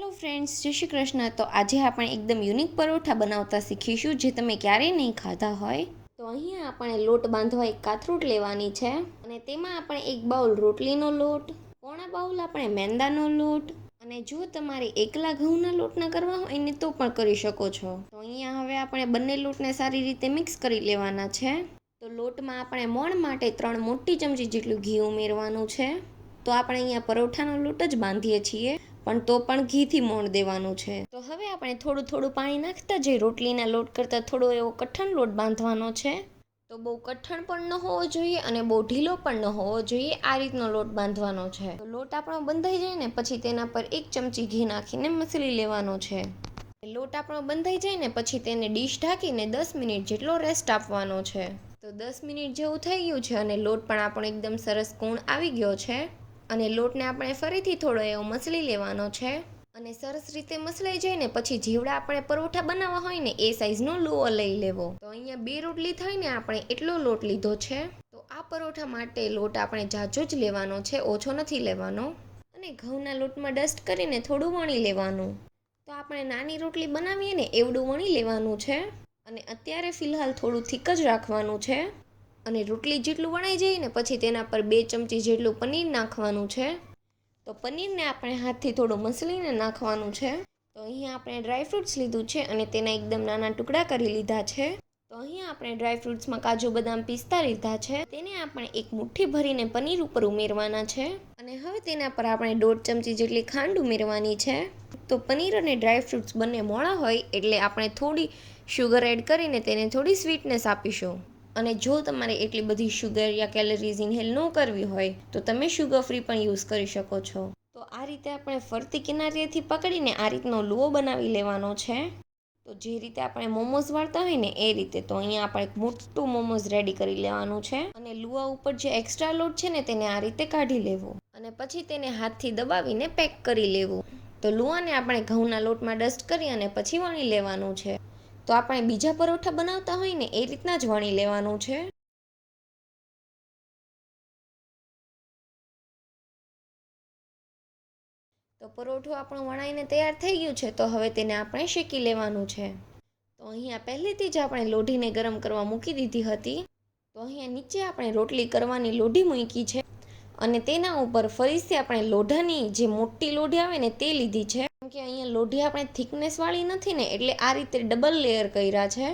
Hello friends, જય શ્રી કૃષ્ણ. તો આજે આપણે એકદમ યુનિક પરોઠા બનાવતા શીખીશું જે તમે ક્યારેય નહીં ખાધા હોય. તો અહીંયા આપણે લોટ બાંધવા એક કાથરોટ લેવાની છે અને તેમાં આપણે એક બાઉલ રોટલીનો લોટ, પોણા બાઉલ આપણે મેંદાનો લોટ અને જો તમારે એકલા ઘઉંના લોટના કરવા હોય ને તો પણ કરી શકો છો. તો અહીંયા હવે આપણે બંને લોટને સારી રીતે મિક્સ કરી લેવાના છે. તો લોટમાં આપણે મોણ માટે 3 મોટી ચમચી જેટલું ઘી ઉમેરવાનું છે. તો આપણે અહીંયા પરોઠાનો લોટ જ બાંધીએ છીએ પણ તો પણ ઘીથી મોણ દેવાનું છે. તો હવે આપણે થોડું થોડું પાણી નાખતા જઈ રોટલીના લોટ કરતાં થોડો એવો કઠણ લોટ બાંધવાનો છે. તો બહુ કઠણ પણ ન હોવો જોઈએ અને બહુ ઢીલો પણ ન હોવો જોઈએ, આ રીતનો લોટ બાંધવાનો છે. તો લોટ આપણો બંધાઈ જાય ને પછી તેના પર 1 ચમચી ઘી નાખીને મસળી લેવાનો છે. લોટ આપણો બંધાઈ જાય ને પછી તેને ડીશ ઢાંકીને 10 મિનિટ જેટલો રેસ્ટ આપવાનો છે. તો 10 મિનિટ જેવું થઈ ગયું છે અને લોટ પણ આપણો એકદમ સરસ કૂણ આવી ગયો છે. અને લોટને આપણે ફરીથી થોડો એવો મસળી લેવાનો છે અને સરસ રીતે મસળાઈ જાય ને પછી જેવડા આપણે પરોઠા બનાવવા હોય ને એ સાઈઝનો લુઓ લઈ લેવો. તો અહીંયા 2 રોટલી થાય ને આપણે એટલો લોટ લીધો છે. તો આ પરોઠા માટે લોટ આપણે જાજો જ લેવાનો છે, ઓછો નથી લેવાનો. અને ઘઉંના લોટમાં ડસ્ટ કરીને થોડું વણી લેવાનું. તો આપણે નાની રોટલી બનાવીએ ને એવડું વણી લેવાનું છે અને અત્યારે ફિલહાલ થોડું થીક જ રાખવાનું છે. અને રોટલી જેટલું વણાઈ જાય ને પછી તેના પર 2 ચમચી જેટલું પનીર નાખવાનું છે. તો પનીરને આપણે હાથથી થોડું મસળીને નાખવાનું છે. તો અહીંયા આપણે ડ્રાયફ્રૂટ્સ લીધું છે અને તેના એકદમ નાના ટુકડા કરી લીધા છે. તો અહીંયા આપણે ડ્રાયફ્રૂટ્સમાં કાજુ બદામ પિસ્તા લીધા છે. તેને આપણે એક મુઠ્ઠી ભરીને પનીર ઉપર ઉમેરવાના છે અને હવે તેના પર આપણે 1.5 ચમચી જેટલી ખાંડ ઉમેરવાની છે. તો પનીર અને ડ્રાયફ્રૂટ્સ બંને મોળા હોય એટલે આપણે થોડી શુગર એડ કરીને તેને થોડી સ્વીટનેસ આપીશું. અને જો તમારે એટલી બધી શુગર યા કેલરીઝ ઇન્હેલ ન કરવી હોય તો તમે શુગર ફ્રી પણ યુઝ કરી શકો છો. તો આ રીતે આપણે ફરતી કિનારીએથી પકડીને આ રીતનો લુઓ બનાવી લેવાનો છે. તો જે રીતે આપણે મોમોઝ વાળતા હોય ને એ રીતે. તો અહીંયા આપણે એક મોટું મોમોઝ રેડી કરી લેવાનું છે અને લુઆ ઉપર જે એક્સ્ટ્રા લોટ છે ને તેને આ રીતે કાઢી લેવો અને પછી તેને હાથથી દબાવીને પેક કરી લેવું. તો લુઆને આપણે ઘઉંના લોટમાં ડસ્ટ કરી અને પછી વણી લેવાનું છે. તો આપણે બીજા પરોઠા બનાવતા હોય ને એ રીતના જ વણી લેવાનું છે. તો પરોઠું આપણું વણાઈને તૈયાર થઈ ગયું છે. તો હવે તેને આપણે શેકી લેવાનું છે. તો અહીંયા પહેલેથી જ આપણે લોઢીને ગરમ કરવા મૂકી દીધી હતી. તો અહીંયા નીચે આપણે રોટલી કરવાની લોઢી મૂકી છે અને તેના ઉપર ફરીથી આપણે લોઢાની જે મોટી લોઢી આવે ને તે લીધી છે. કેમ કે અહીંયા લોઢી આપણે થિકનેસ વાળી નથી ને એટલે આ રીતે ડબલ લેયર કર્યા છે.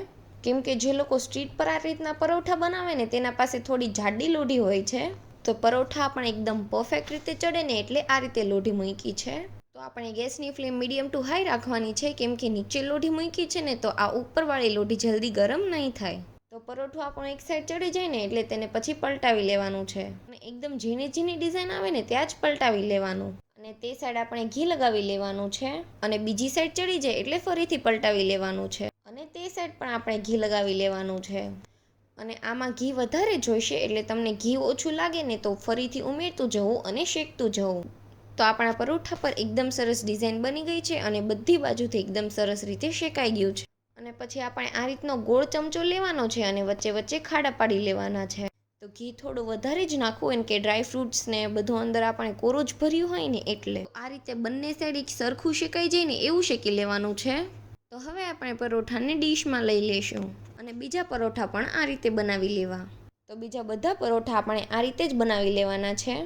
કેમ કે જે લોકો સ્ટ્રીટ પર આ રીતના પરોઠા બનાવે ને તેના પાસે થોડી જાડી લોઢી હોય છે. તો પરોઠા આપણે એકદમ પરફેક્ટ રીતે ચડે ને એટલે આ રીતે લોઢી મૂકી છે. તો આપણે ગેસની ફ્લેમ મીડિયમ ટુ હાઈ રાખવાની છે કેમ કે નીચે લોઢી મૂકી છે ને તો આ ઉપરવાળી લોઢી જલ્દી ગરમ નહીં થાય. તો પરોઠું આપણું એક સાઈડ ચડી જાય ને એટલે તેને પછી પલટાવી લેવાનું છે અને એકદમ ઝીણી ઝીણી ડિઝાઇન આવે ને ત્યાં જ પલટાવી લેવાનું. અને તે સાઈડ આપણે ઘી લગાવી લેવાનું છે અને બીજી સાઈડ ચડી જાય એટલે ફરીથી પલટાવી લેવાનું છે અને તે સાઈડ પણ આપણે ઘી લગાવી લેવાનું છે. અને આમાં ઘી વધારે જોઈશે એટલે તમને ઘી ઓછું લાગે ને તો ફરીથી ઉમેરતું જવું અને શેકતું જવું. તો આપણા પરોઠા પર એકદમ સરસ ડિઝાઇન બની ગઈ છે અને બધી બાજુથી એકદમ સરસ રીતે શેકાઈ ગયું છે. અને પછી આપણે આ રીતનો ગોળ ચમચો લેવાનો છે અને વચ્ચે વચ્ચે ખાડા પાડી લેવાના છે. તો ઘી થોડું વધારે જ નાખવું એમ કે ડ્રાયફ્રૂટ્સ ને બધું અંદર આપણે કોરું જ ભર્યું હોય ને એટલે. આ રીતે બંને સાઈડ એક સરખું શેકાઈ જાય ને એવું શેકી લેવાનું છે. તો હવે આપણે પરોઠાને ડીશમાં લઈ લેશું અને બીજા પરોઠા પણ આ રીતે બનાવી લેવા. તો બીજા બધા પરોઠા આપણે આ રીતે જ બનાવી લેવાના છે.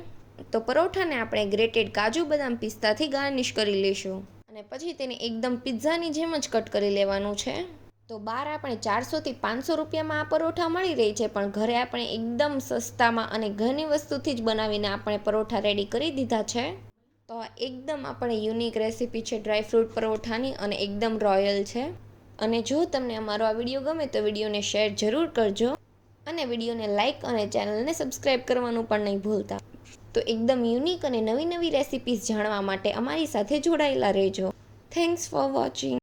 તો પરોઠાને આપણે ગ્રેટેડ કાજુ બદામ પિસ્તાથી ગાર્નિશ કરી લેશું અને પછી તેને એકદમ પિઝાની જેમ જ કટ કરી લેવાનું છે. તો બહાર આપણે 400 થી 500 રૂપિયામાં આ પરોઠા મળી રહી છે પણ ઘરે આપણે એકદમ સસ્તામાં અને ઘણી વસ્તુથી જ બનાવીને આપણે પરોઠા રેડી કરી દીધા છે. તો આ એકદમ આપણે યુનિક રેસીપી છે ડ્રાયફ્રૂટ પરોઠાની અને એકદમ રોયલ છે. અને જો તમને અમારો આ વિડીયો ગમે તો વિડીયોને શેર જરૂર કરજો અને વિડીયોને લાઇક અને ચેનલને સબસ્ક્રાઈબ કરવાનું પણ નહીં ભૂલતા. તો એકદમ યુનિક અને નવી નવી રેસીપીઝ જાણવા માટે અમારી સાથે જોડાયેલા રહેજો. Thanks for watching.